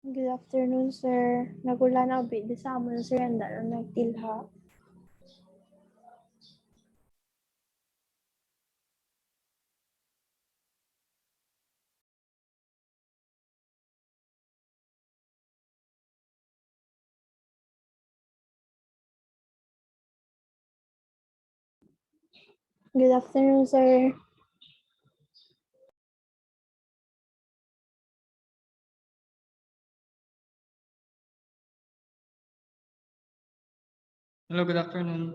Good afternoon, sir. Nagula na abi di sa amon sir anda na nagtilha. Good afternoon, sir. Hello, good afternoon.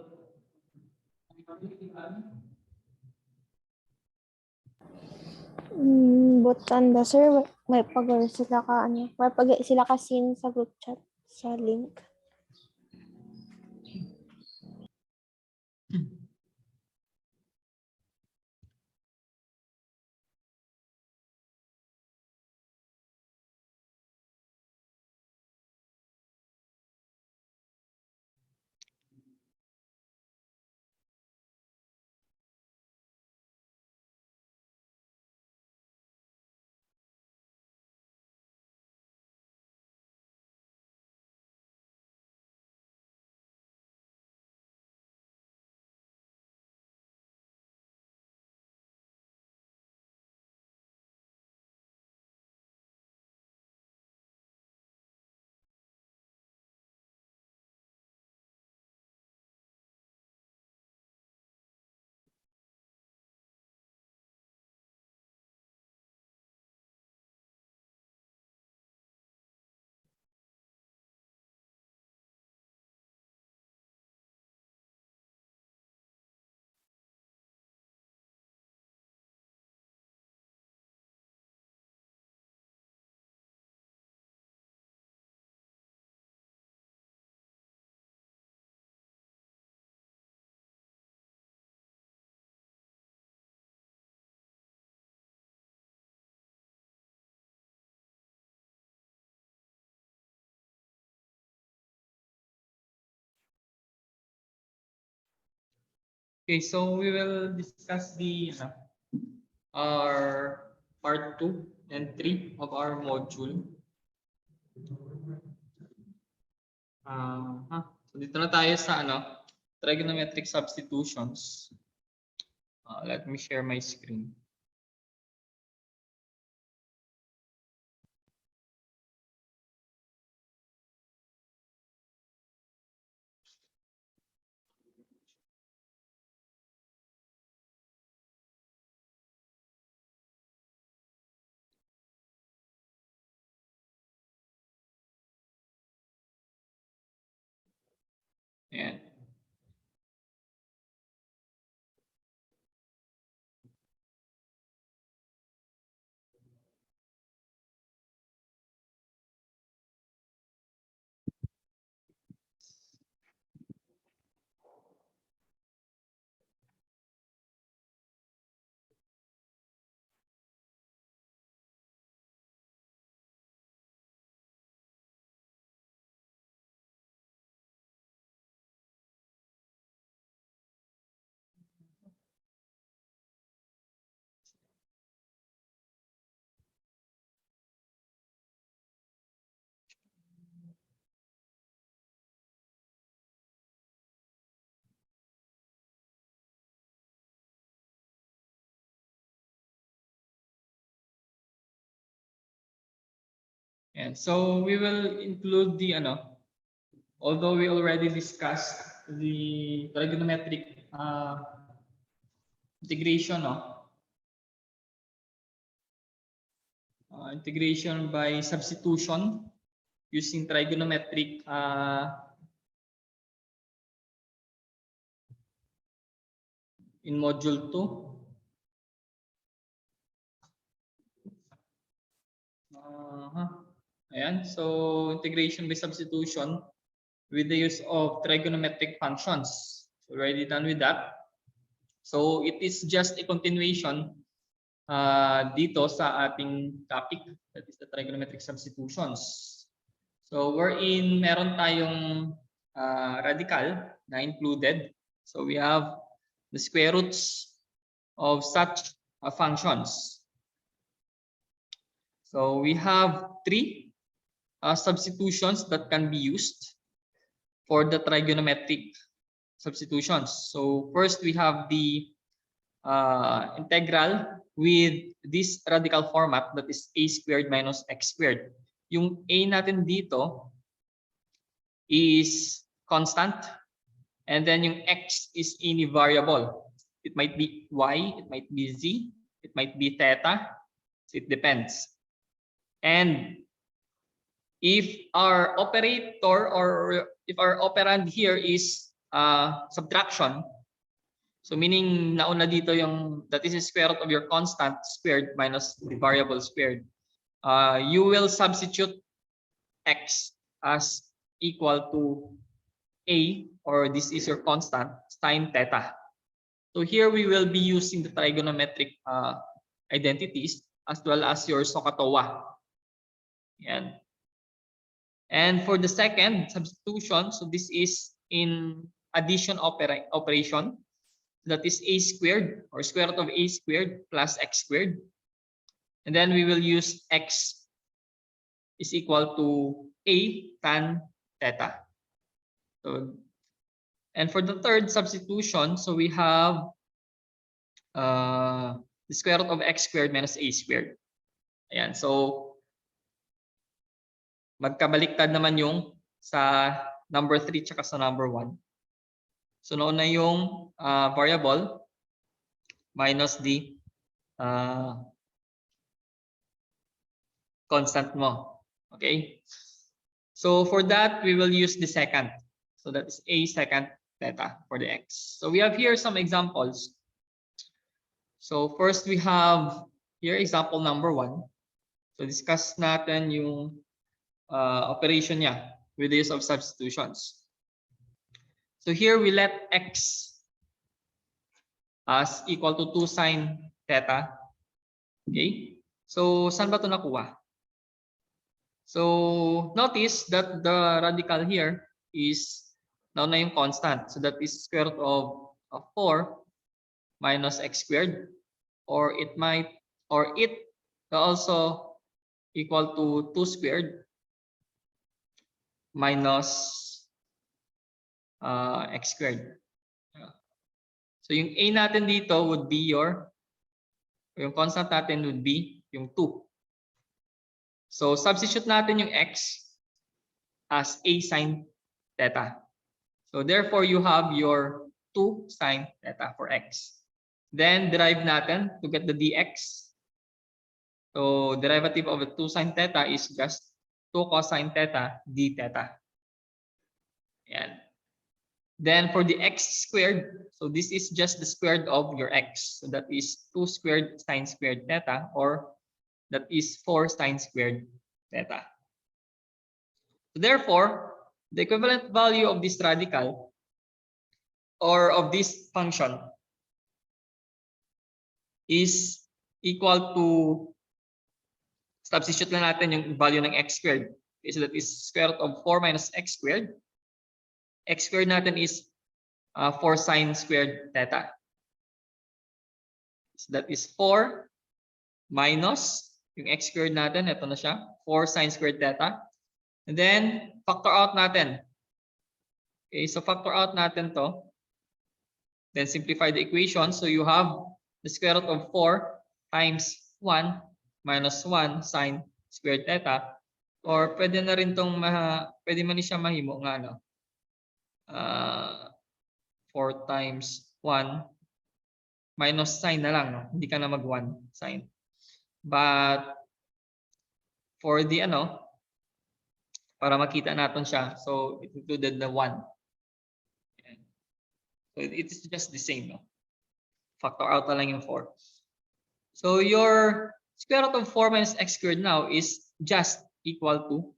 Butanda, sir. May pag sila ka ano, may pag sila ka scene sa group chat sa link. Okay, so we will discuss the our part 2 and 3 of our module. So dito na tayo sa trigonometric substitutions. Let me share my screen. Ayan. And so we will include the although we already discussed the trigonometric integration, integration by substitution using trigonometric in module 2. Ayan, so integration by substitution with the use of trigonometric functions. So already done with that. So it is just a continuation dito sa ating topic, that is the trigonometric substitutions. So wherein meron tayong radical na included. So we have the square roots of such functions. So we have 3 substitutions that can be used for the trigonometric substitutions. So first we have the integral with this radical format, that is a squared minus x squared. Yung a natin dito is constant, and then yung x is any variable. It might be y, it might be z, it might be theta. So it depends. And if our operator, or if our operand here is subtraction, so meaning nauna dito yung, that is the square root of your constant squared minus the variable squared, you will substitute x as equal to a, or this is your constant, sine theta. So here we will be using the trigonometric identities as well as your SOHCAHTOA. Yan. And for the second substitution, so this is in addition operation. That is a squared, or square root of a squared plus x squared. And then we will use x is equal to a tan theta. So, and for the third substitution, so we have the square root of x squared minus a squared. Ayan, so magkabaliktad naman yung sa number 3 tsaka sa number 1. So noon na yung variable minus the constant mo. Okay? So for that, we will use the second. So that is a second theta for the x. So we have here some examples. So first we have here example number 1. So discuss natin yung operation niya with the use of substitutions. So here we let x as equal to 2 sine theta. Okay? So saan ba ito nakuha? So notice that the radical here is now na yung constant. So that is square root of 4 minus x squared, or it also equal to 2 squared minus x squared. So yung a natin dito would be yung constant natin would be yung 2. So substitute natin yung x as a sine theta. So therefore you have your 2 sine theta for x. Then derive natin to get the dx. So derivative of the 2 sine theta is just 2 cosine theta d theta. Yan. Then for the x squared, so this is just the square root of your x. So that is 2 squared sine squared theta, or that is 4 sine squared theta. So therefore, the equivalent value of this radical, or of this function, is equal to, substitute lang natin yung value ng x squared. Okay, so that is square root of 4 minus x squared. X squared natin is 4 sine squared theta. So that is 4 minus yung x squared natin, ito na siya, 4 sine squared theta. And then factor out natin. Okay, so factor out natin to. Then simplify the equation. So you have the square root of 4 times 1 minus 1 sine squared theta. Or pwede na rin tong pwede man siya mahimo nga, no? 4 times 1 minus sine na lang, no? Hindi ka na mag 1 sine. But for the para makita natin siya, so it included the 1. So it is just the same, no? Factor out na lang yung 4. So your square root of 4 minus x squared now is just equal to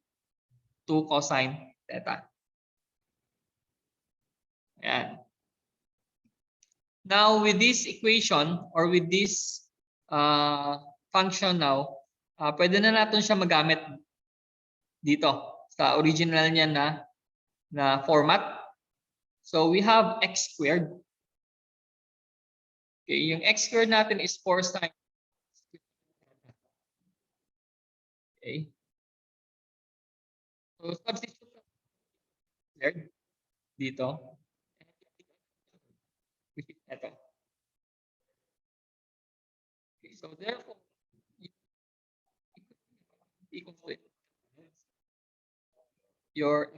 2 cosine theta. Ayan. Now with this equation, or with this function now, pwede na natin siya magamit dito sa original niya na format. So we have x squared. Okay, yung x squared natin is 4 sine. Okay. So substitute squared dito, which is ito. Okay, so therefore, equal to it. Your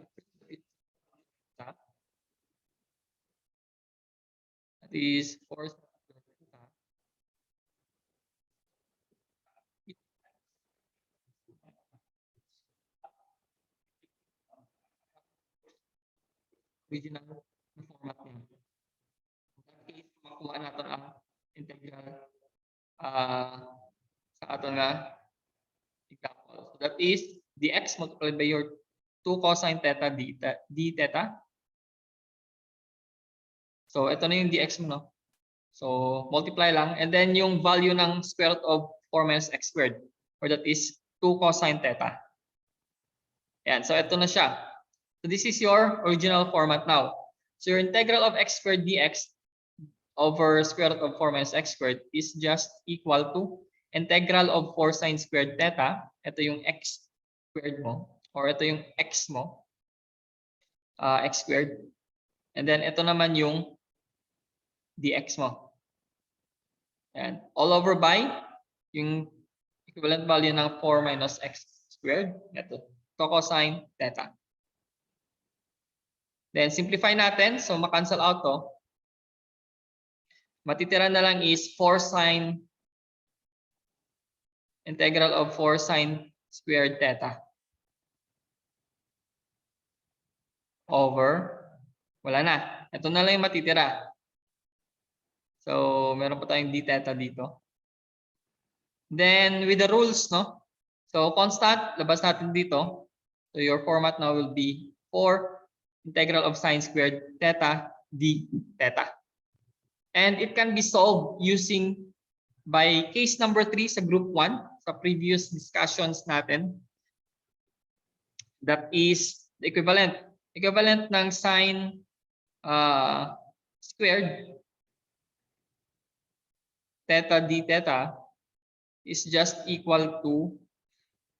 that is 4 original na format niya. In that case, makuha natin ang integral sa ato nga example. So that is dx multiplied by your 2 cosine theta d theta. So ito na yung dx mo, no? So multiply lang, and then yung value ng square root of 4 minus x squared, or that is 2 cosine theta. Yan, so ito na siya. So this is your original format now. So your integral of x squared dx over square root of 4 minus x squared is just equal to integral of 4 sine squared theta. Ito yung x squared mo, or ito yung x mo, x squared. And then ito naman yung dx mo. Yan. All over by yung equivalent value ng 4 minus x squared. Ito, cosine theta. Then simplify natin. So makancel out to. Matitira na lang is 4 sine integral of 4 sine squared theta over, wala na. Ito na lang yung matitira. So meron pa tayong d theta dito. Then with the rules, no? So constant, labas natin dito. So your format now will be 4 integral of sine squared theta d theta. And it can be solved using by case number 3 sa group 1 sa previous discussions natin. That is the equivalent. Equivalent ng sine squared theta d theta is just equal to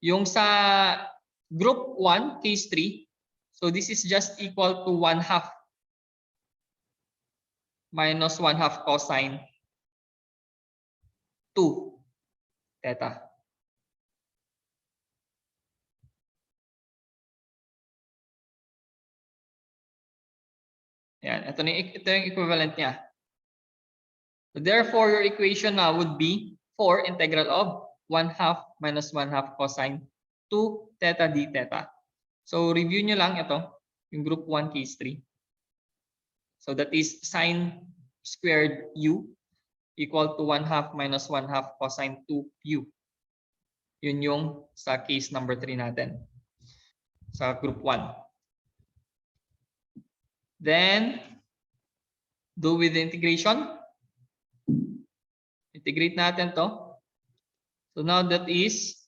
yung sa group 1 case 3. So this is just equal to 1/2 minus 1/2 cosine 2 theta. Yan, ito yung equivalent niya. So therefore, your equation now would be 4 integral of 1/2 minus 1/2 cosine 2 theta d theta. So review nyo lang ito, yung group 1 case 3. So that is sine squared u equal to 1/2 minus 1/2 cosine 2u. Yun yung sa case number 3 natin. Sa group 1. Then, do with the integration. Integrate natin to. So now that is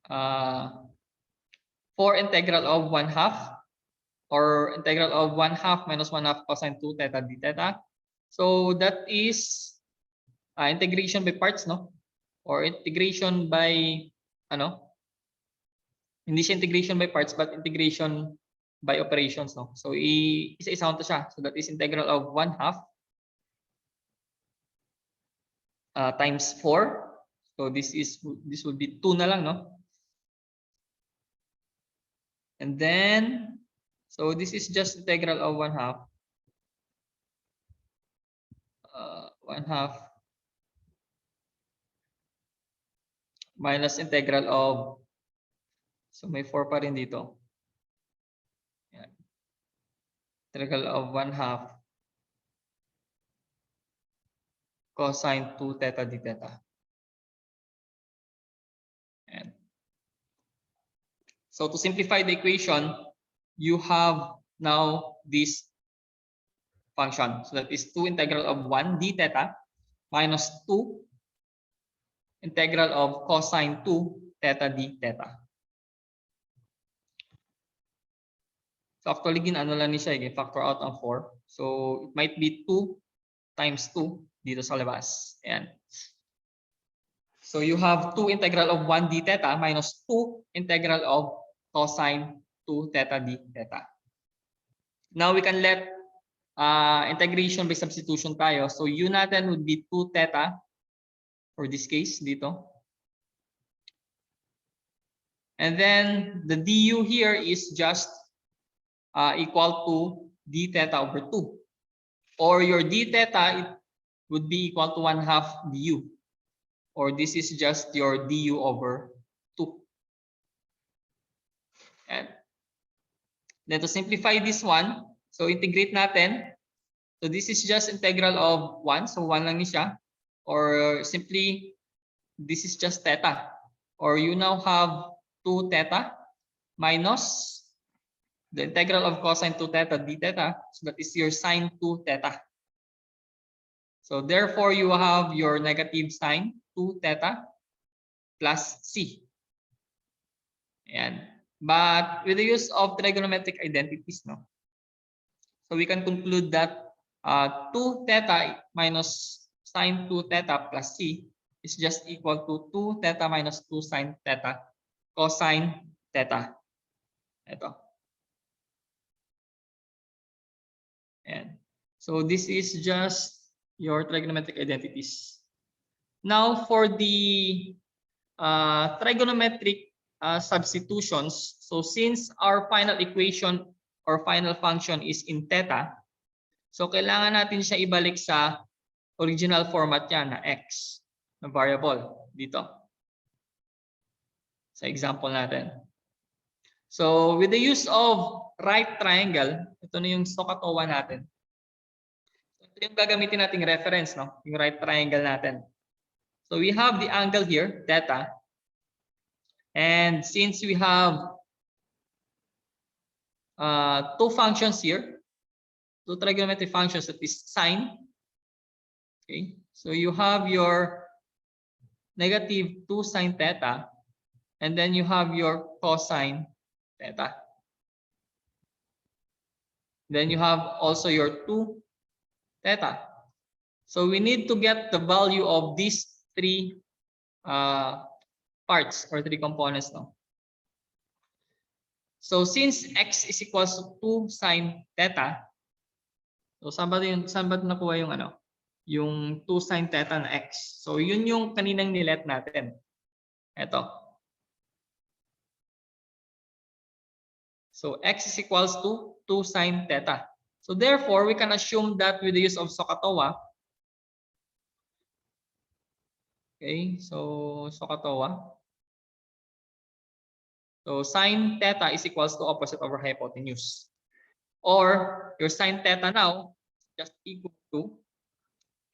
4 integral of 1/2 or integral of 1/2 minus 1/2 cosine 2 theta d theta. So that is integration by parts, no? Or integration by hindi siya integration by parts but integration by operations, no? So isa-isa to siya. So that is integral of 1/2 times 4. So this would be 2 na lang, no? And then so this is just integral of 1/2 minus integral of, so may 4 pa rin dito. Yan. Integral of 1/2 cosine 2 theta d theta. And so to simplify the equation, you have now this function. So that is 2 integral of 1 d theta minus 2 integral of cosine 2 theta d theta. So actually, ginano lang ni siya, factor out ang 4. So it might be 2 times 2 dito sa labas. Ayan. So you have 2 integral of 1 d theta minus 2 integral of cosine 2 theta d theta. Now we can let integration by substitution tayo. So u natin would be 2 theta for this case dito. And then the du here is just equal to d theta over 2. Or your d theta it would be equal to 1/2 du. Or this is just your du over 2. And then to simplify this one, so integrate natin. So this is just integral of 1. So 1 lang ni siya. Or simply, this is just theta. Or you now have 2 theta minus the integral of cosine 2 theta d theta. So that is your sine 2 theta. So therefore, you have your negative sine 2 theta plus c. Ayan. But with the use of trigonometric identities, no? So we can conclude that 2 theta minus sine 2 theta plus c is just equal to 2 theta minus 2 sine theta cosine theta. Ito. Ayan. So this is just your trigonometric identities. Now for the trigonometric substitutions, so since our final equation or final function is in theta, so kailangan natin siya ibalik sa original format niya na x na variable dito. Sa example natin. So with the use of right triangle, ito na yung SOHCAHTOA natin. Ito yung gagamitin nating reference, no? Yung right triangle natin. So we have the angle here, theta. And since we have two functions here, two trigonometric functions, that is sine. Okay, so you have your negative 2 sine theta, and then you have your cosine theta. Then you have also your 2 theta. So we need to get the value of these three parts or three components now. So since x is equals to 2 sine theta, so saan ba nakuha yung yung 2 sine theta na x? So yun yung kaninang nilet natin. Ito. So x is equals to 2 sine theta. So therefore, we can assume that with the use of SOHCAHTOA, okay, so SOHCAHTOA, so sine theta is equals to opposite over hypotenuse. Or your sine theta now just equal to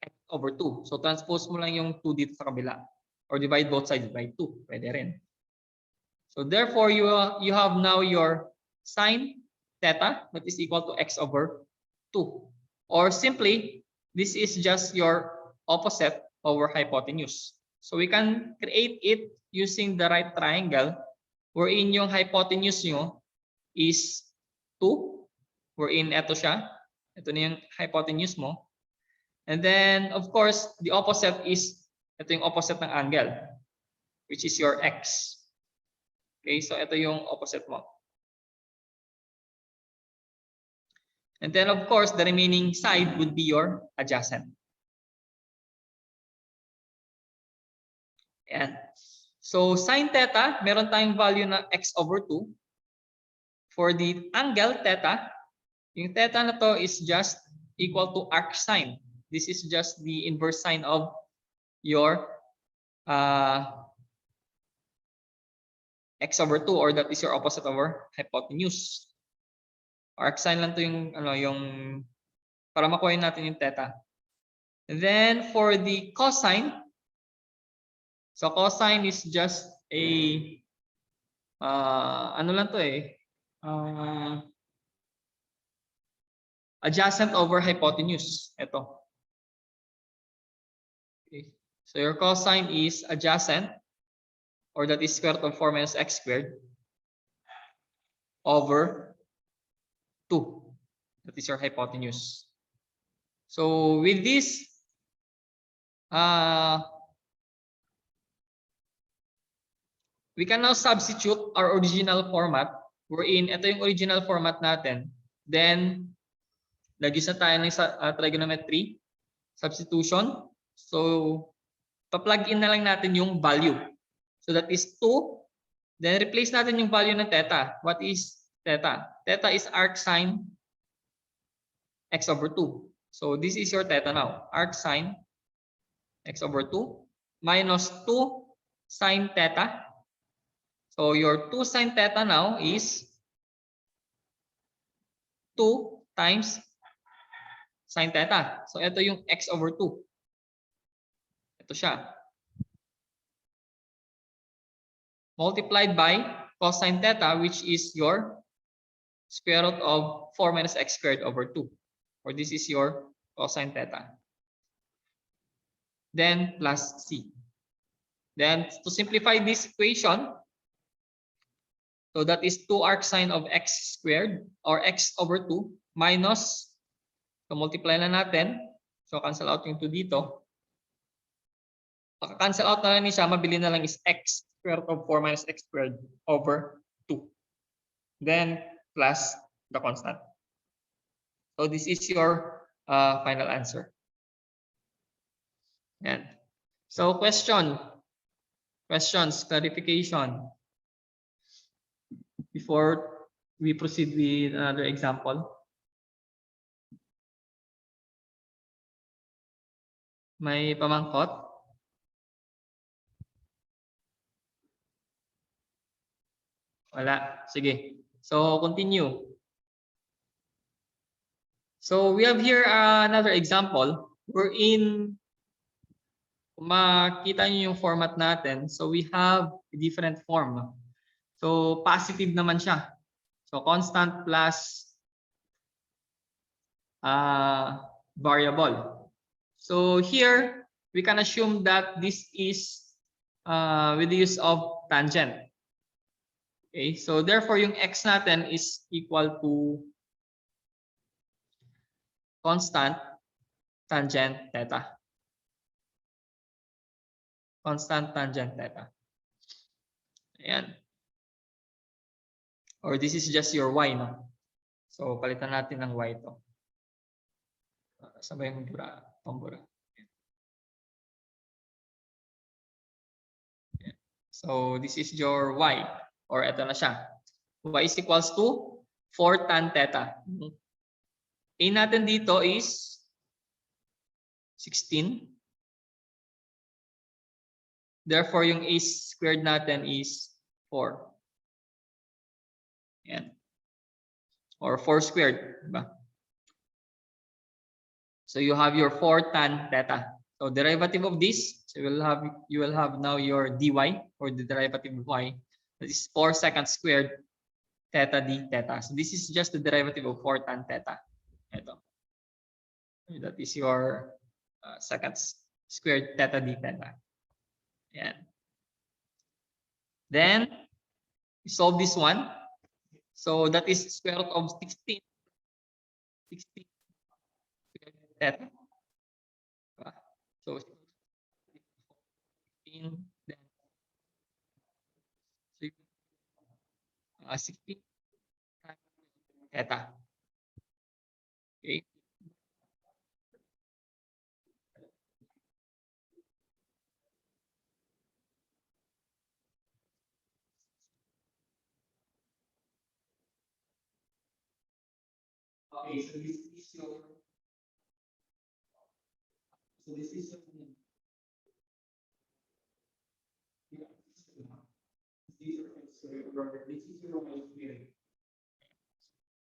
x over 2. So transpose mo lang yung 2 dito sa kabila. Or divide both sides by 2. Pwede rin. So therefore, you have now your sine theta that is equal to x over 2. Or simply, this is just your opposite over hypotenuse. So we can create it using the right triangle wherein yung hypotenuse nyo is 2. Wherein ito siya. Ito na yung hypotenuse mo. And then, of course, the opposite is, ito yung opposite ng angle, which is your x. Okay, so ito yung opposite mo. And then, of course, the remaining side would be your adjacent. Ayan. So, sine theta, meron tayong value na x over 2. For the angle theta, yung theta na to is just equal to arc sine. This is just the inverse sine of your x over 2, or that is your opposite over hypotenuse. Arc sine lang to yung yung para makuha natin yung theta. And then for the cosine, so cosine is just a lang to adjacent over hypotenuse. Ito. Okay. So your cosine is adjacent, or that is square root of 4 minus x squared over 2. That is your hypotenuse. So with this, we can now substitute our original format. Wherein, ito yung original format natin. Then, lagis na tayo ng trigonometry substitution. So, pa-plug in na lang natin yung value. So, that is 2. Then, replace natin yung value ng theta. What is theta? Theta is arc sine x over 2. So, this is your theta now. Arc sine x over 2 minus 2 sine theta. So, your 2 sine theta now is 2 times sine theta. So, ito yung x over 2. Ito siya. Multiplied by cosine theta, which is your square root of 4 minus x squared over 2. Or this is your cosine theta. Then, plus c. Then, to simplify this equation, so that is 2 arc sine of x squared or x over 2 minus, so multiply na natin. So cancel out yung 2 dito. Pagka-cancel out na lang siya, mabili na lang is x squared of 4 minus x squared over 2. Then plus the constant. So this is your final answer. Yan. So questions, clarification. Before we proceed with another example. May pamangkot? Wala. Sige. So, continue. So, we have here another example wherein kung makita nyo yung format natin. So, we have a different form. So, positive naman siya. So, constant plus variable. So, here, we can assume that this is with the use of tangent. Okay, so therefore, yung x natin is equal to constant tangent theta. Constant tangent theta. Ayan. Or this is just your y, no? So, palitan natin ng y ito. Sabay yung bura. Pambura. So, this is your y. Or ito na siya. Y is equals to 4 tan theta. A natin dito is 16. Therefore, yung a squared natin is 4. Yan. Or 4 squared. Diba? So you have your 4 tan theta. So derivative of this, so you will have now your dy or the derivative of y. That is 4 secant squared theta d theta. So this is just the derivative of 4 tan theta. Ito. That is your secant squared theta d theta. Yan. Then we solve this one. So that is square root of 16 theta. So 16 then 16 theta. Okay. Okay, so this is your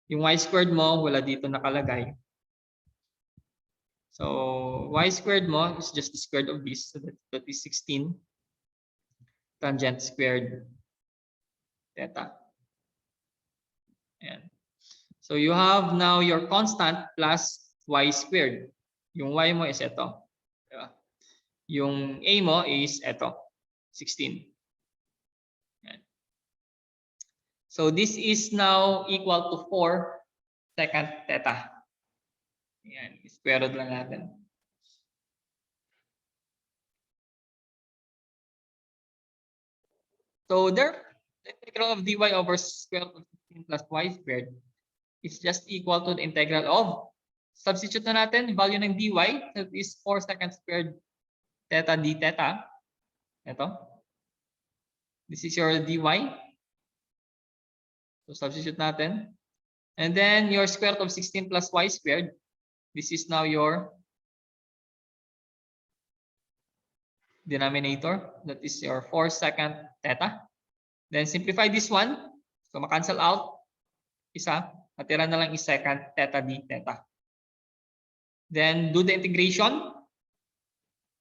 yung y squared mo wala dito nakalagay. So y squared mo is just the squared of this, so that is 16 tangent squared theta. Ayan. So you have now your constant plus y squared. Yung y mo is ito. Diba? Yung a mo is ito, 16. Ayan. So this is now equal to 4 secant theta. Ayan, square root lang natin. So there, the integral of dy over square root of 16 plus y squared is just equal to the integral of, substitute na natin value ng dy, that is 4 second squared theta d theta. Ito. This is your dy. So substitute natin. And then your square root of 16 plus y squared. This is now your denominator. That is your 4 second theta. Then simplify this one. So ma-cancel out. Isa. Natira na lang is second theta d theta. Then do the integration.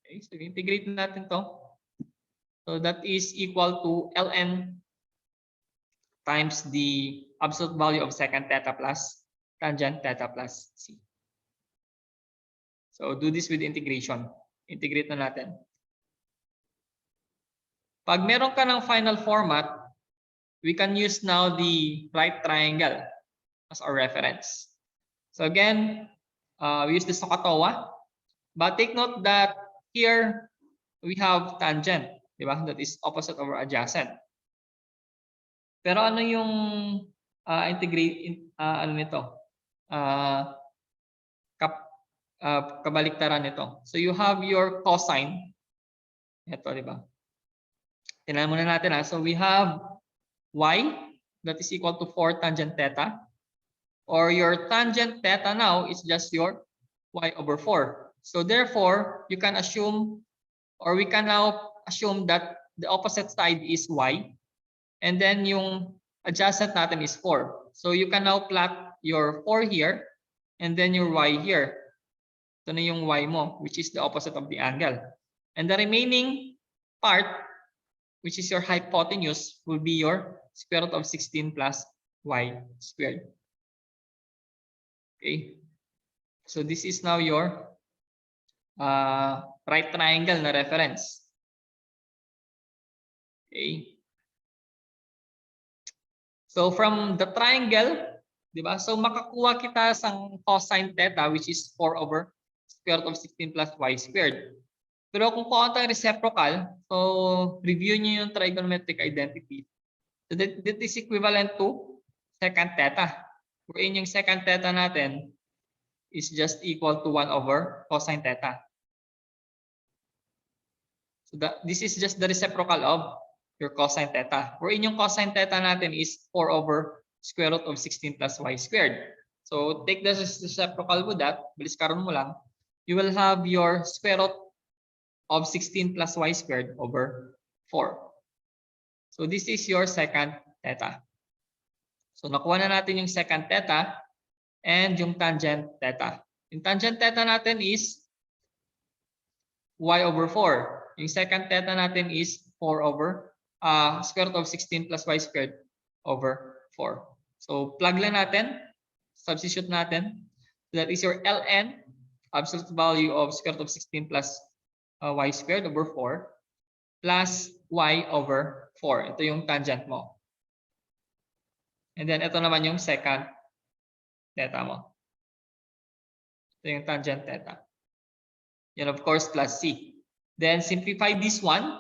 Okay, so integrate natin to. So that is equal to ln times the absolute value of second theta plus tangent theta plus c. So do this with integration. Integrate na natin. Pag meron ka ng final format, we can use now the right triangle as our reference. So again, we use the SOHCAHTOA. But take note that here we have tangent, di ba? That is opposite over adjacent. Pero ano yung ano nito? Kabaliktaran nito. So you have your cosine. Ito, di ba? Tingnan muna natin ha. So we have y that is equal to 4 tangent theta. Or your tangent theta now is just your y over 4. So therefore, you can assume, or we can now assume that the opposite side is y. And then yung adjacent natin is 4. So you can now plot your 4 here and then your y here. Ito na yung y mo, which is the opposite of the angle. And the remaining part, which is your hypotenuse, will be your square root of 16 plus y squared. Okay. So this is now your right triangle na reference. Okay. So from the triangle, di ba? So makakuha kita sang cosine theta, which is 4 over square root of 16 plus y squared. Pero kung kuha tayo reciprocal, so review niyo yung trigonometric identity. So that is equivalent to secant theta. Wherein yung secant theta natin is just equal to 1 over cosine theta. So this is just the reciprocal of your cosine theta. Wherein yung cosine theta natin is 4 over square root of 16 plus y squared. So take the reciprocal with that. Bilis karon mo lang. You will have your square root of 16 plus y squared over 4. So this is your secant theta. So nakuha na natin yung secant theta and yung tangent theta. Yung tangent theta natin is y over 4. Yung secant theta natin is 4 over square root of 16 plus y squared over 4. So plug lang natin, substitute natin. That is your ln, absolute value of square root of 16 plus y squared over 4 plus y over 4. Ito yung tangent mo. And then ito naman yung secant theta mo. Ito yung tangent theta. Yan of course plus c. Then simplify this one.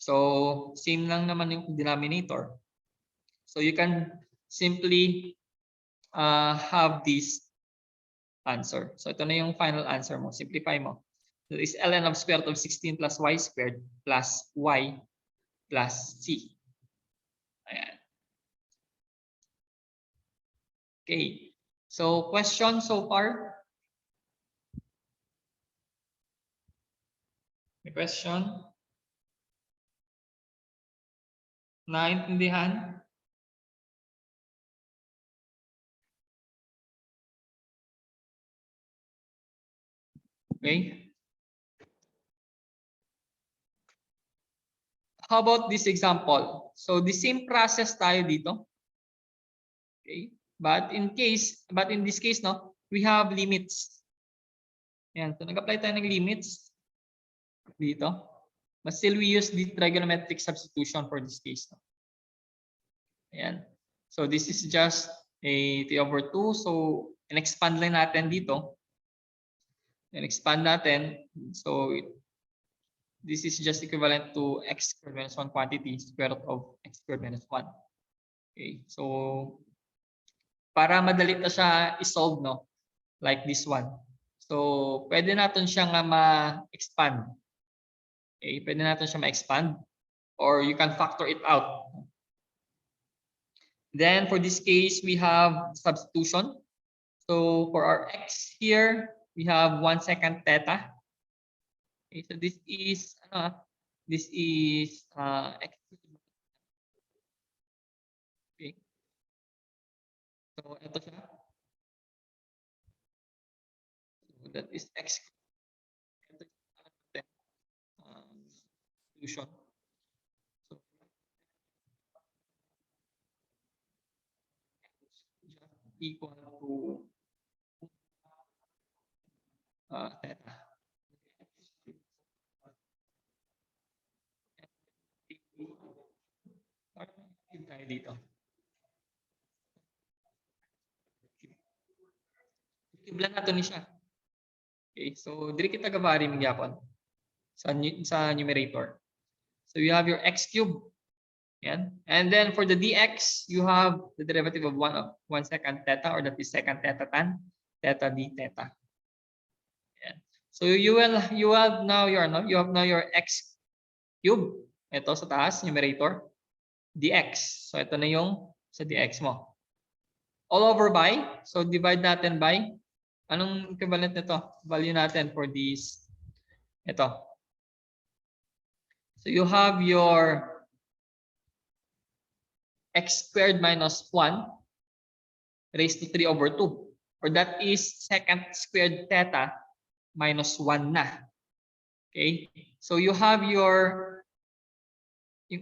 So same lang naman yung denominator. So you can simply have this answer. So ito na yung final answer mo. Simplify mo. That is ln of square root of 16 plus y squared plus y plus c. Ayan. Okay. So question so far? May question? Naintindihan? Okay. How about this example? So the same process tayo dito. Okay. But in this case, no, we have limits. Ayan. So nag-apply tayo ng limits dito. But still we use the trigonometric substitution for this case. No? Ayan. So this is just a 3 over 2. So in-expand lang natin dito. In-expand natin. So this is just equivalent to x squared minus 1 quantity square root of x squared minus 1. Okay, so para madali na siya i-solve, no? Like this one. So, pwede natin siyang ma-expand. Okay, pwede natin siya ma-expand or you can factor it out. Then for this case, we have substitution. So for our x here, we have 1 second theta. Okay, so this is x. Okay. So ito siya. So that is x. Ito solution. So equal to theta. Tayo dito. Kiblan nato ni siya. Okay, so diri kita gabari magyapon sa numerator. So you have your x cubed. Yan. And then for the dx, you have the derivative of 1 second theta, or that is second theta tan theta d theta. Yan. So you have now your x cube. Ito sa taas, numerator, dx. So ito na yung sa dx mo. All over by, so divide natin by, anong equivalent nito? Value natin for this, ito. So you have your x squared minus 1 raised to 3 over 2. Or that is second squared theta minus 1 na. Okay? So you have yung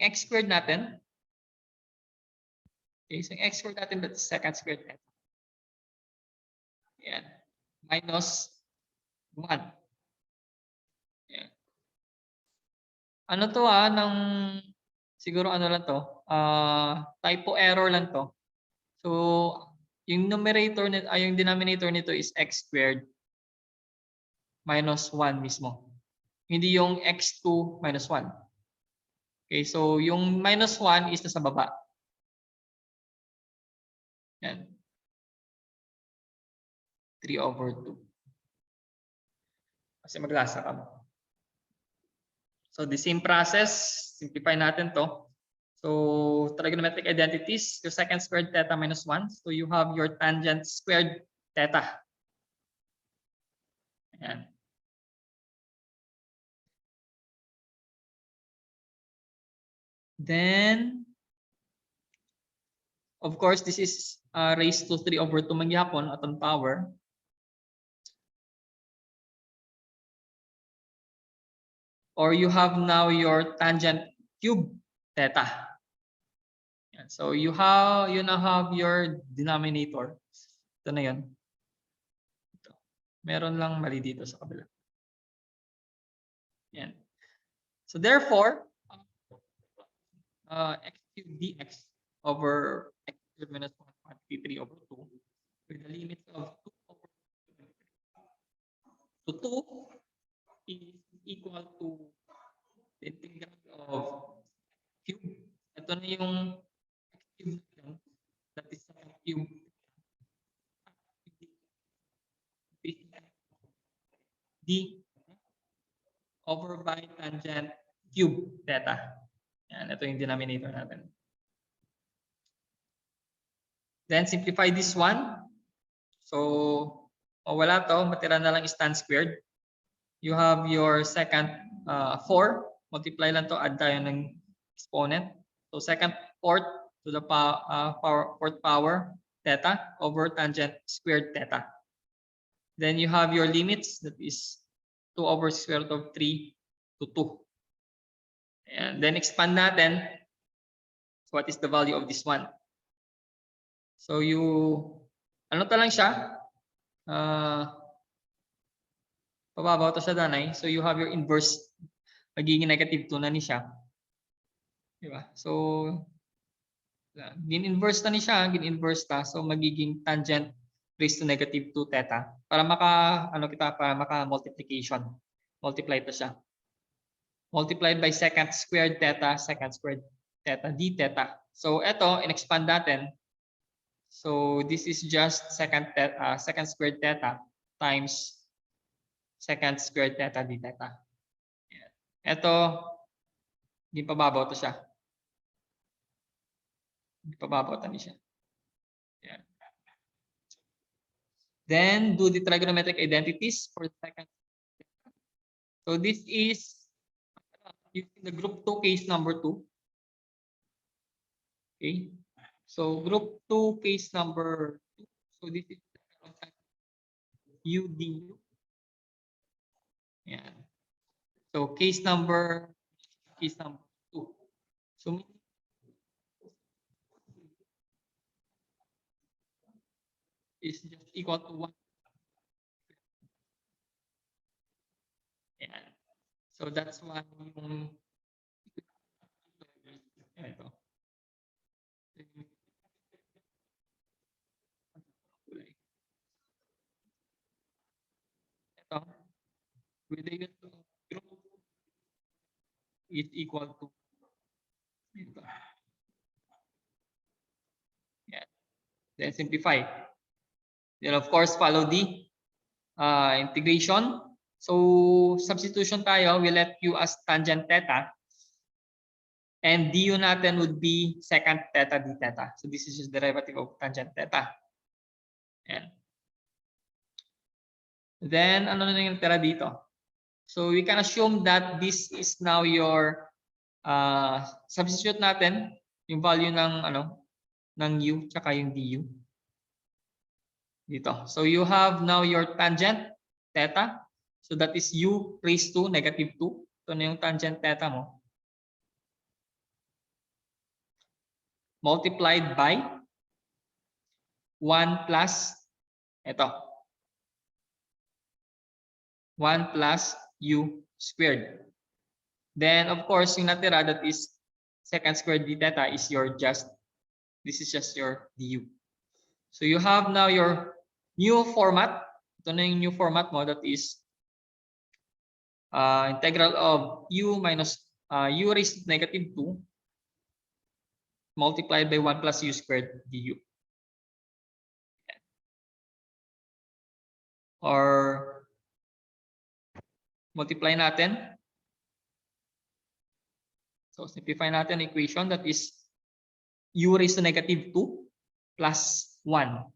x squared natin. Okay, so yung x squared natin, that's second squared theta. Yan. Minus 1. Yan. Ano to siguro ano lang to, typo error lang to. So yung numerator nito, yung denominator nito is x squared minus 1 mismo. Hindi yung x2 minus 1. Okay, so yung minus 1 is nasa baba. Yan. 3 over 2. Kasi maglasa ka mo. So the same process, simplify natin to. So trigonometric identities, your second squared theta minus 1. So you have your tangent squared theta. Ayan. Then, of course, this is raised to 3 over 2 magyapon aton power. Or you have now your tangent cube theta. Yan. So you now have your denominator. Ito na yun. Ito. Meron lang mali dito sa kabila. Yan. So therefore, x cubed dx over x cubed minus 1 quantity 3 over 2 with the limits of 2 over 2 to 2 is equal to the integral of cube. Ito na yung x cube natin. That is cube d over by tangent cube theta. Yan, ito yung denominator natin. Then simplify this one. So, wala to, matira na lang is tan squared. You have your second 4, multiply lang to, add tayo ng exponent. So second fourth to the fourth power theta over tangent squared theta. Then you have your limits, that is 2 over square root of 3 to 2. And then expand natin. So what is the value of this one? So ano ta lang siya? Pababaw to siya danay. So you have your inverse, magiging negative 2 na ni siya. Diba? So gin-inverse na ni siya, gin-inverse ta. So magiging tangent raised to negative 2 theta. Para maka multiplication. Multiply to siya. multiplied by secant squared theta d theta. So ito, in-expand natin. So this is just secant squared theta times secant squared theta d theta. Ito, hindi pa babaw to siya. Hindi pa babaw tani siya. Yan. Then do the trigonometric identities for the second. So this is using the group 2 case number 2. Okay. So group 2 case number 2. So this is u du. Yan. So case number 2. So is just equal to 1. Yan. So that's why yung ito. Ito, with the use of group is equal to ito. Yan. Then simplify. Then of course follow the integration. So substitution tayo, we let u as tangent theta. And du natin would be secant theta d theta. So this is just derivative of tangent theta. Yan. Then ano na yung tira dito? So we can assume that this is now your substitute natin yung value ng ng u tsaka yung du dito. So you have now your tangent theta. So that is u raised to negative 2. Ito na yung tangent theta mo. Multiplied by 1 plus ito. 1 plus u squared. Then of course yung natira that is secant squared d theta is your this is just your du. So you have now your new format. Ito na yung new format mo, that is integral of u minus u raised to negative 2 multiplied by 1 plus u squared du. Or multiply natin. So simplify natin the equation, that is u raised to negative 2 plus 1.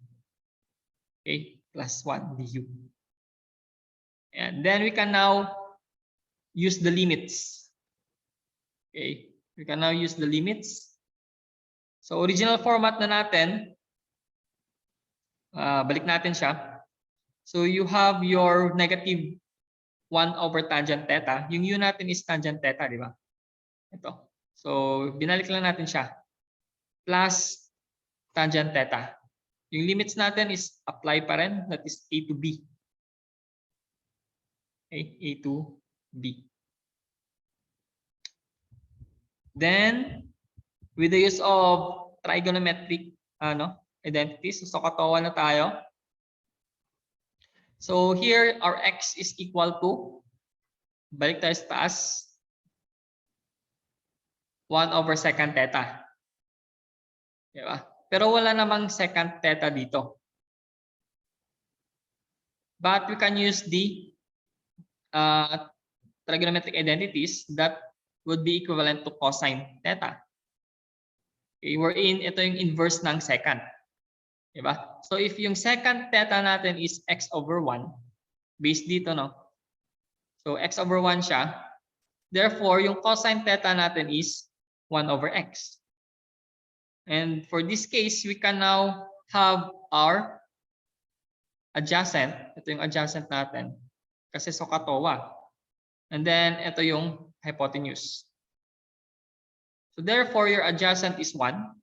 Okay, plus 1 du. And then we can now use the limits. Okay, we can now use the limits. So original format na natin, balik natin siya. So you have your negative 1 over tangent theta. Yung u natin is tangent theta, di ba? Ito. So binalik lang natin siya. Plus tangent theta. Yung limits natin is apply pa rin, that is a to b. Okay, a to b. Then with the use of trigonometric identities, so katawa na tayo. So here our x is equal to, balik tayo sa taas, 1 over secant theta. Diba? Pero wala namang secant theta dito. But we can use the trigonometric identities that would be equivalent to cosine theta. Okay, wherein ito yung inverse ng secant. Diba? So if yung secant theta natin is x over 1, based dito, no? So x over 1 siya. Therefore, yung cosine theta natin is 1 over x. And for this case, we can now have our adjacent. Ito yung adjacent natin. Kasi SOHCAHTOA. And then, ito yung hypotenuse. So therefore, your adjacent is 1.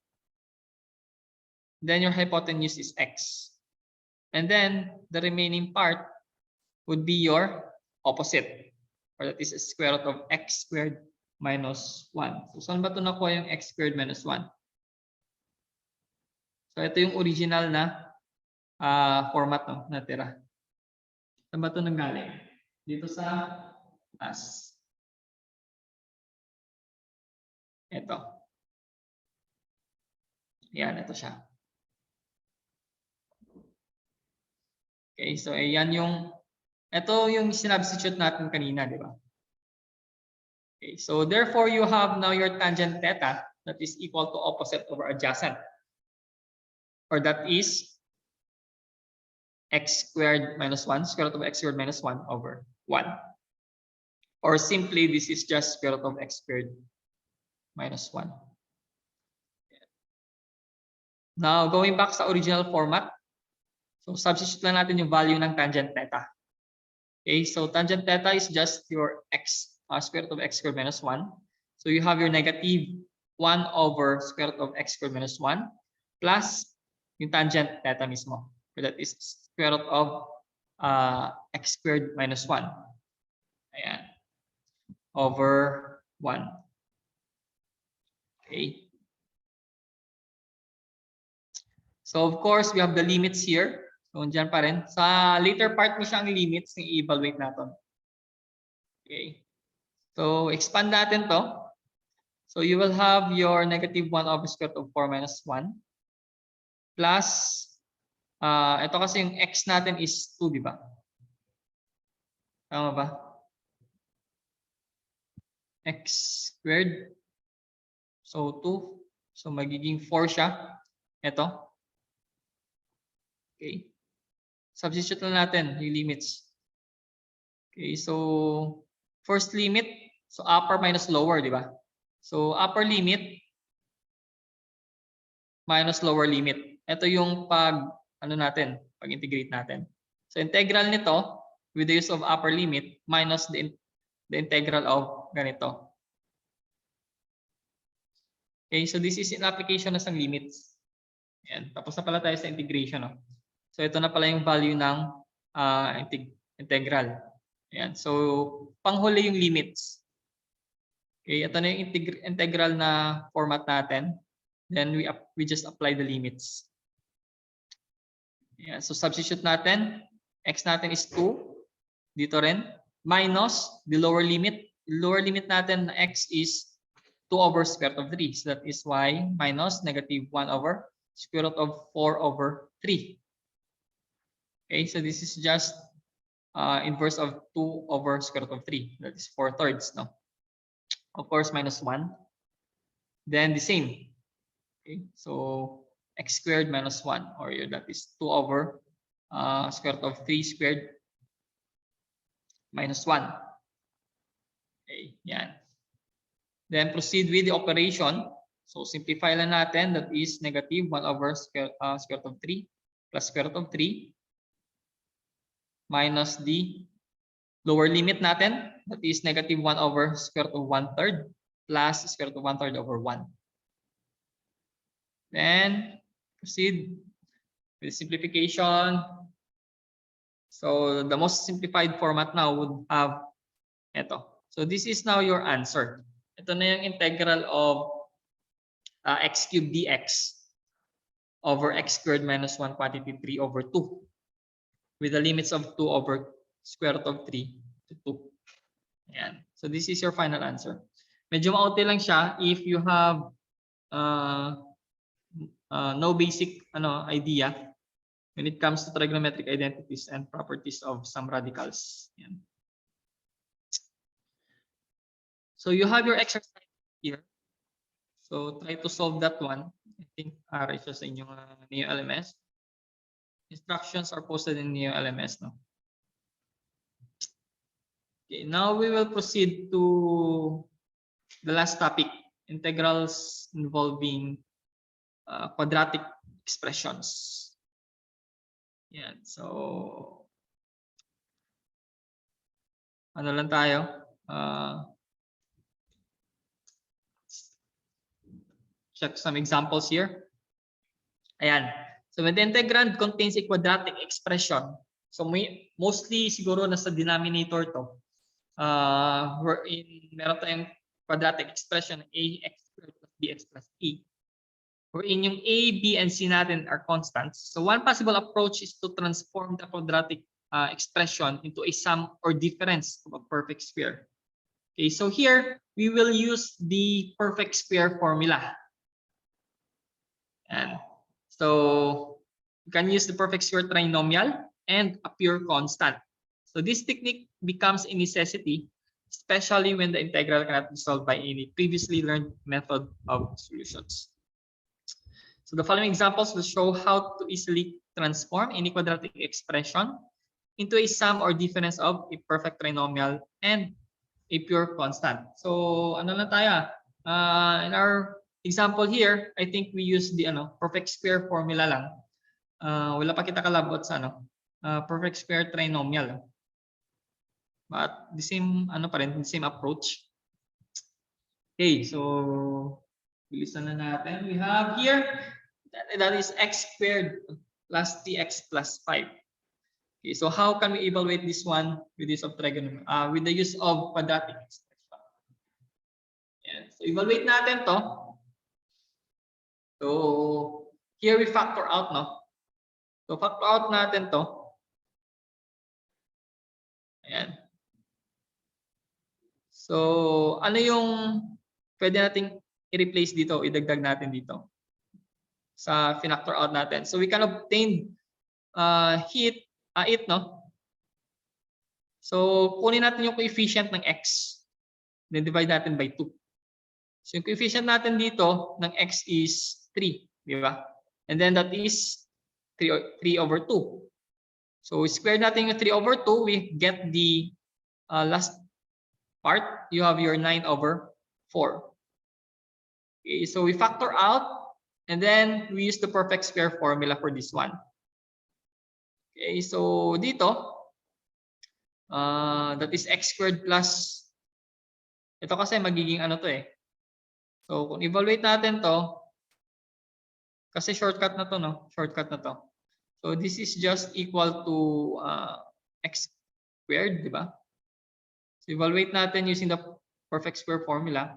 Then your hypotenuse is x. And then, the remaining part would be your opposite. Or that is a square root of x squared minus 1. So saan ba ito nakuha yung x squared minus 1? So ito yung original na format, no, natira. Saan ba ito nanggaling? Dito sa class. Ito. Yan, ito siya. Okay, so ayan ito yung sinubstitute natin kanina, di ba? Okay, so therefore you have now your tangent theta that is equal to opposite over adjacent. Or that is x squared minus 1, square root of x squared minus 1 over 1. Or simply, this is just square root of x squared minus 1. Now, going back sa original format, so substitute lang natin yung value ng tangent theta. Okay, so tangent theta is just your x, square root of x squared minus 1. So you have your negative 1 over square root of x squared minus 1 plus yung tangent theta mismo. So that is square root of x squared minus 1. Ayan. Over 1. Okay. So of course, we have the limits here. So dyan pa rin. Sa later part mo siyang limits na i-evaluate natin. Okay. So expand natin to. So you will have your negative 1 over square root of 4 minus 1 plus ito kasi yung x natin is 2, di ba? Tama ba? X squared. So 2. So magiging 4 siya. Ito. Okay. Substitute na natin yung limits. Okay, so first limit, so upper minus lower, di ba? So upper limit minus lower limit. Ito yung pag-integrate natin. So integral nito with the use of upper limit minus the integral of ganito. Okay, so this is in application na ng limits. Ayan, tapos na pala tayo sa integration. No? So ito na pala yung value ng integral. Ayan, so panghuli yung limits. Okay, ito na yung integral na format natin. Then we just apply the limits. Ayan, so substitute natin. X natin is 2. Dito rin. Minus the lower limit. Lower limit natin na x is 2 over square root of 3. So that is y minus negative 1 over square root of 4 over 3. Okay, so this is just inverse of 2 over square root of 3. That is 4/3, no? Of course, minus 1. Then the same. Okay, so x squared minus 1, or that is 2 over square root of 3 squared minus 1. Okay, yan. Then proceed with the operation. So simplify lang natin. That is negative 1 over square root of 3 plus square root of 3 minus the lower limit natin. That is negative 1 over square root of 1/3 plus square root of 1/3 over 1. Then proceed with simplification. So the most simplified format now would have ito. So this is now your answer. Ito na yung integral of x cubed dx over x squared minus 1 quantity 3 over 2 with the limits of 2 over square root of 3 to 2. Ayan. So this is your final answer. Medyo maunti lang siya if you have no basic idea when it comes to trigonometric identities and properties of some radicals. Ayan. So you have your exercise here. So try to solve that one. I think it's just in yung Neo LMS. Instructions are posted in Neo LMS, no? Okay, now we will proceed to the last topic, integrals involving quadratic expressions. Yeah, so ano lang tayo? Check some examples here. Ayan. So when the integrand contains a quadratic expression, so mostly siguro nasa denominator to. Meron tayong quadratic expression ax squared plus bx plus a. Wherein yung a, b, and c natin are constants. So one possible approach is to transform the quadratic expression into a sum or difference of a perfect square. Okay, so here we will use the perfect square formula. And so you can use the perfect square trinomial and a pure constant. So this technique becomes a necessity, especially when the integral cannot be solved by any previously learned method of solutions. So the following examples will show how to easily transform any quadratic expression into a sum or difference of a perfect trinomial and a pure constant. So ano lang tayo? In our example here, I think we use the perfect square formula lang. Wala pa kita kalabot sa perfect square trinomial. But the same pa rin, the same approach. Okay, so bilisan na natin. We have here that is x squared plus tx plus 5. Okay, so how can we evaluate this one with use of trigonometry? With the use of quadratic expression. Yan. So evaluate natin to. So here we factor out, no? So factor out natin to. Ayan. So ano yung pwede nating i-replace dito, idagdag natin dito sa factor out natin. So we can obtain it, no? So kunin natin yung coefficient ng x. Then divide natin by 2. So yung coefficient natin dito ng x is 3, di ba? And then that is 3/2. So square natin yung 3/2, we get the last part. You have your 9/4. Okay, so we factor out and then we use the perfect square formula for this one. Okay, so dito that is x squared plus ito kasi magiging ano to eh. So kung evaluate natin to kasi shortcut na to, no? Shortcut na to. So this is just equal to x squared, di ba? So evaluate natin using the perfect square formula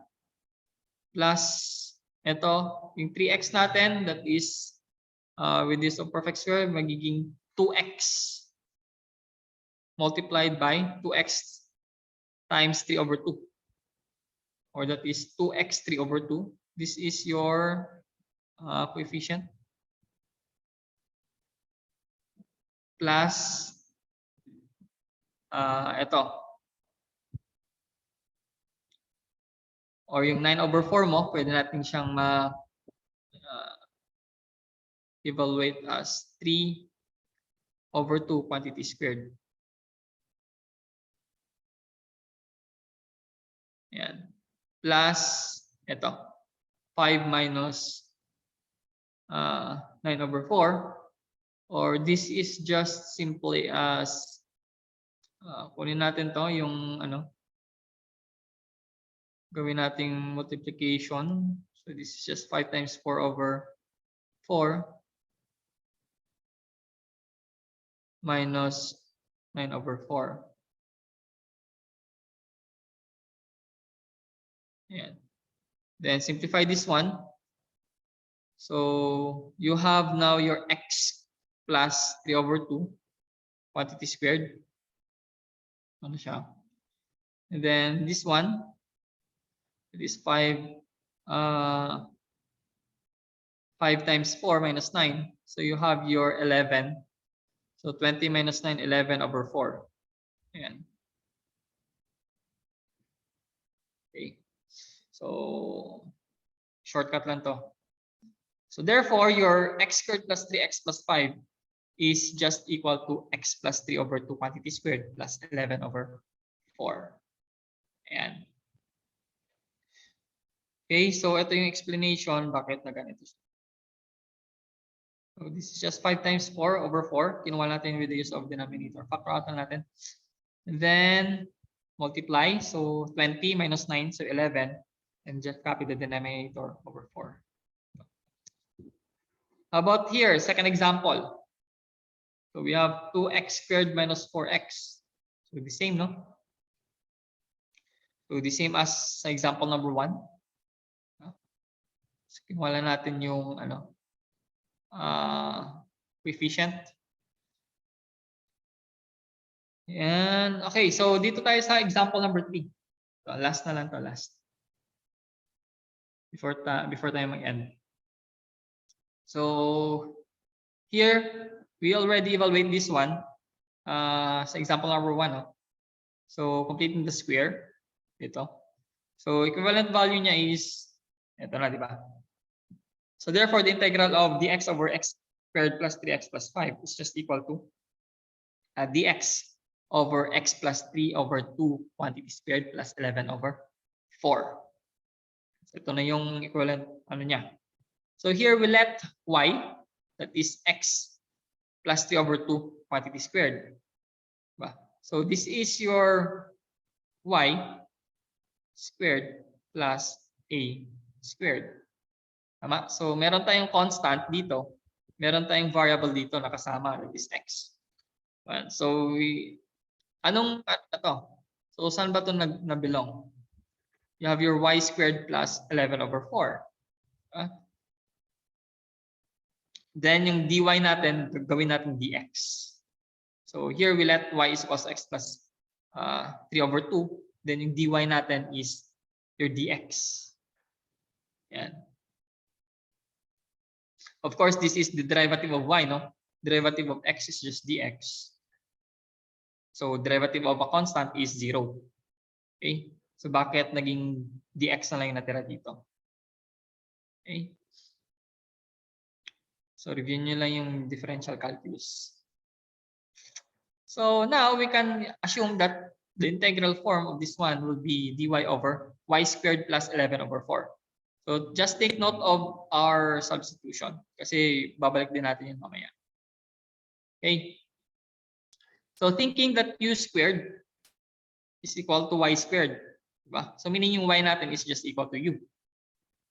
plus ito yung 3x natin, that is with this perfect square magiging 2x multiplied by 2x times 3/2, or that is 2x 3/2. This is your coefficient plus ito or yung 9/4 mo, pwede natin siyang evaluate as 3/2 quantity squared. Yan. Plus ito 5 minus 9/4, or this is just simply as kunin natin to yung gawin nating multiplication. So this is just 5 times 4/4 minus 9/4. Ayan. Then simplify this one. So you have now your x plus 3/2 quantity squared. Ano siya? And then this one, it is 5 times 4 minus 9. So you have your 11. So 20 minus 9, 11/4. Ayan. Okay. So shortcut lang to. So therefore, your x squared plus 3x plus 5 is just equal to x plus 3/2 quantity squared plus 11/4. Ayan. Okay, so ito yung explanation bakit na ganito siya. So this is just 5 times 4/4. Kinuha natin with the use of denominator. Factor out natin. And then multiply. So 20 minus 9, so 11. And just copy the denominator over 4. How about here, second example. So we have 2x squared minus 4x. So the same, no? So the same as sa example number 1. So kinuha lang natin yung coefficient. And okay, so dito tayo sa example number 3. So last na lang to, last. before tayo mag-end. So here we already evaluate this one sa example number 1. No? So completing the square dito. So equivalent value niya is ito na, di ba? So therefore the integral of dx over x squared plus 3x plus 5 is just equal to dx over x plus 3 over 2 quantity squared plus 11 over 4. So ito na yung equivalent ano niya. So here we let y, that is x plus 3 over 2 quantity squared. Diba? So this is your y squared plus a squared. Tama? So meron tayong constant dito, meron tayong variable dito na kasama, that is x. So anong ito? So saan ba ito na-belong? You have your y squared plus 11 over 4. Then yung dy natin, gawin natin dx. So here we let y is equals to x plus 3 over 2. Then yung dy natin is your dx. Yan. Of course, this is the derivative of y, no? Derivative of x is just dx. So derivative of a constant is 0. Okay? So bakit naging dx na lang yung natira dito? Okay? So review nyo lang yung differential calculus. So now we can assume that the integral form of this one will be dy over y squared plus 11 over 4. So just take note of our substitution kasi babalik din natin yun mamaya. Okay. So thinking that u squared is equal to y squared. Diba? So meaning yung y natin is just equal to u.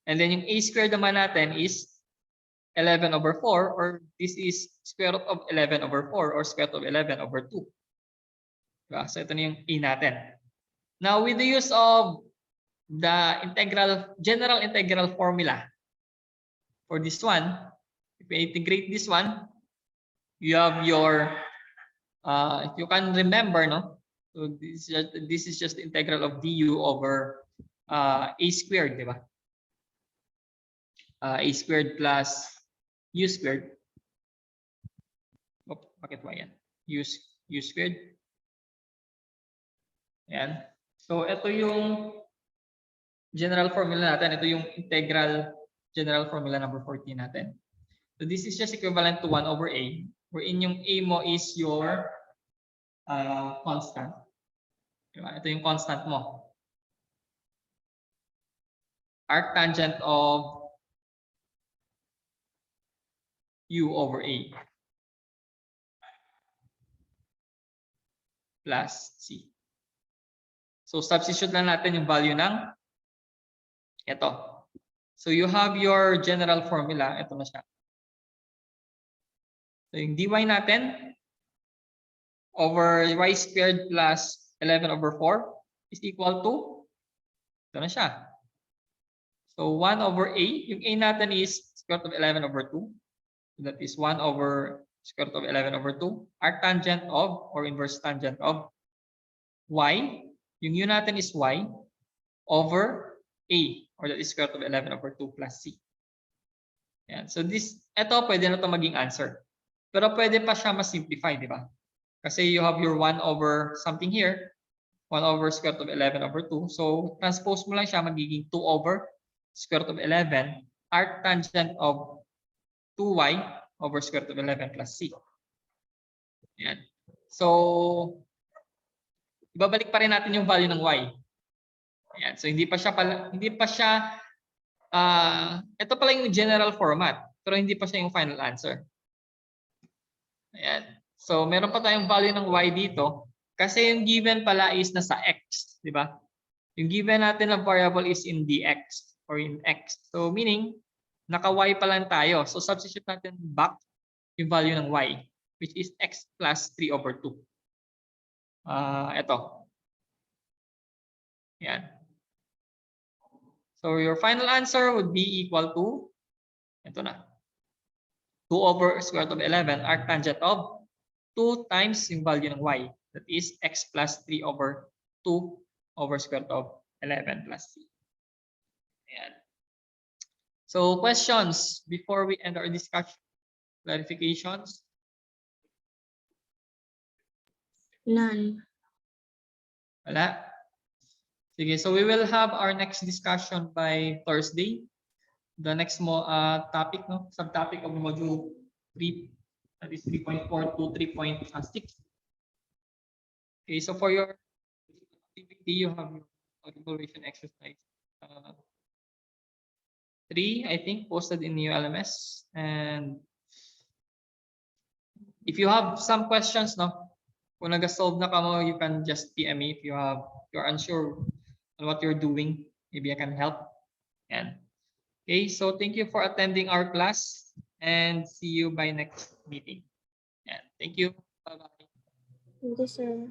And then yung a squared naman natin is 11 over 4, or this is square root of 11 over 4 or square root of 11 over 2. Diba? So ito na yung a natin. Now with the use of the general integral formula for this one, if we integrate this one, you have your if you can remember, no? So this is just the integral of du over a squared, di ba? A squared plus u squared. Oh, bakit ba yan? U squared. Yan. So ito yung general formula natin. Ito yung integral general formula number 14 natin. So this is just equivalent to 1 over a, wherein yung a mo is your constant. Diba? Ito yung constant mo. Arctangent of u over a plus c. So substitute lang natin yung value ng ito. So you have your general formula. Ito na siya. So yung dy natin over y squared plus 11 over 4 is equal to, ito na siya. So 1 over a, yung a natin is square root of 11 over 2. So that is 1 over square root of 11 over 2. Arctangent of or inverse tangent of y, yung u natin is y over a, or that is square root of 11 over 2 plus c. Yan. So ito pwede na ito maging answer. Pero pwede pa siya ma-simplify, di ba? Kasi you have your 1 over something here, 1 over square root of 11 over 2. So transpose mo lang siya, magiging 2 over square root of 11 arctangent of 2y over square root of 11 plus c. Yan. So ibabalik pa rin natin yung value ng y. Ayan. So hindi pa siya ito pala yung general format, pero hindi pa siya yung final answer. Ayan. So meron pa tayong value ng y dito kasi yung given pala is nasa x, di ba? Yung given natin na variable is in dx or in x. So meaning naka-y pa lang tayo. So substitute natin back yung value ng y, which is x plus 3 over 2. Ito. Yan. So your final answer would be equal to, ito na, 2 over square root of 11 arctangent of 2 times yung value ng y. That is x plus 3 over 2 over square root of 11 plus c. Ayan. So questions before we end our discussion? Clarifications? None. Wala? Sige, so we will have our next discussion by Thursday. The next topic, no, subtopic of module 3, that is 3.4 to 3.6. Okay, so for your activity, you have your evaluation exercise 3, I think, posted in your LMS. And if you have some questions, no, kung nag-solve na ka mo, you can just PM me if you're unsure on what you're doing. Maybe I can help. And okay, so thank you for attending our class and see you by next meeting. And thank you. Bye-bye. Thank you, sir.